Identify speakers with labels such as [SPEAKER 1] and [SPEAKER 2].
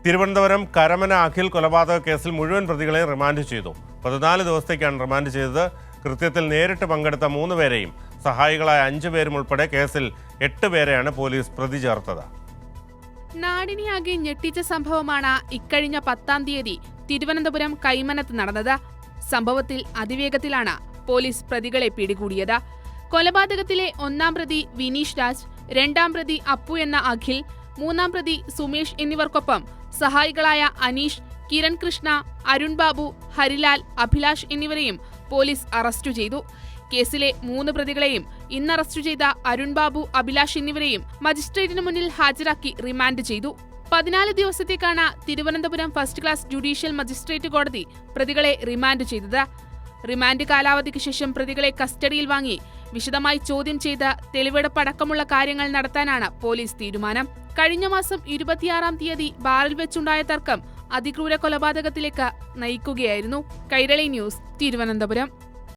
[SPEAKER 1] തിരുവനന്തപുരം കരമന അഖിൽ കൊലപാതക കേസിൽ മുഴുവൻ പ്രതികളെ റിമാൻഡ് ചെയ്തു. 14 ദിവസത്തേക്കാണ് റിമാൻഡ് ചെയ്തത്. കൃത്യത്തിൽ നേരിട്ട് പങ്കെടുത്ത 3 പേരെയും സഹായികളായ 5 പേരും ഉൾപ്പെടെ കേസിൽ 8 പേരെയാണ് പോലീസ് പ്രതി ചേർത്തത്.
[SPEAKER 2] നാടിനെയാകെ ഞെട്ടിച്ച സംഭവമാണ് ഇക്കഴിഞ്ഞ 10-ാം തീയതി തിരുവനന്തപുരം കൈമനത്ത് നടന്നത്. സംഭവത്തിൽ അതിവേഗത്തിലാണ് പോലീസ് പ്രതികളെ പിടികൂടിയത്. കൊലപാതകത്തിലെ 1-ാം പ്രതി വിനീഷ് രാജ്, 2-ാം പ്രതി അപ്പു എന്ന അഖിൽ, 3-ാം പ്രതി സുമേഷ് എന്നിവർക്കൊപ്പം സഹായികളായ അനീഷ്, കിരൺ കൃഷ്ണ, അരുൺ ബാബു, ഹരിലാൽ, അഭിലാഷ് എന്നിവരെയും പോലീസ് അറസ്റ്റ് ചെയ്തു. കേസിലെ 3 പ്രതികളെയും ഇന്ന് അറസ്റ്റ് ചെയ്ത അരുൺ ബാബു, അഭിലാഷ് എന്നിവരെയും മജിസ്ട്രേറ്റിന് മുന്നിൽ ഹാജരാക്കി റിമാൻഡ് ചെയ്തു. 14 ദിവസത്തേക്കാണ് Thiruvananthapuram first class judicial magistrate കോടതി പ്രതികളെ റിമാൻഡ് ചെയ്തത്. റിമാൻഡ് കാലാവധിക്ക് ശേഷം പ്രതികളെ കസ്റ്റഡിയിൽ വാങ്ങി വിശദമായി ചോദ്യം ചെയ്ത് തെളിവെടുപ്പടക്കമുള്ള കാര്യങ്ങൾ നടത്താനാണ് പോലീസ് തീരുമാനം. കഴിഞ്ഞ മാസം 26-ാം തീയതി ബാറിൽ വെച്ചുണ്ടായ തർക്കം അതിക്രൂര കൊലപാതകത്തിലേക്ക് നയിക്കുകയായിരുന്നു. കൈരളി ന്യൂസ്, തിരുവനന്തപുരം.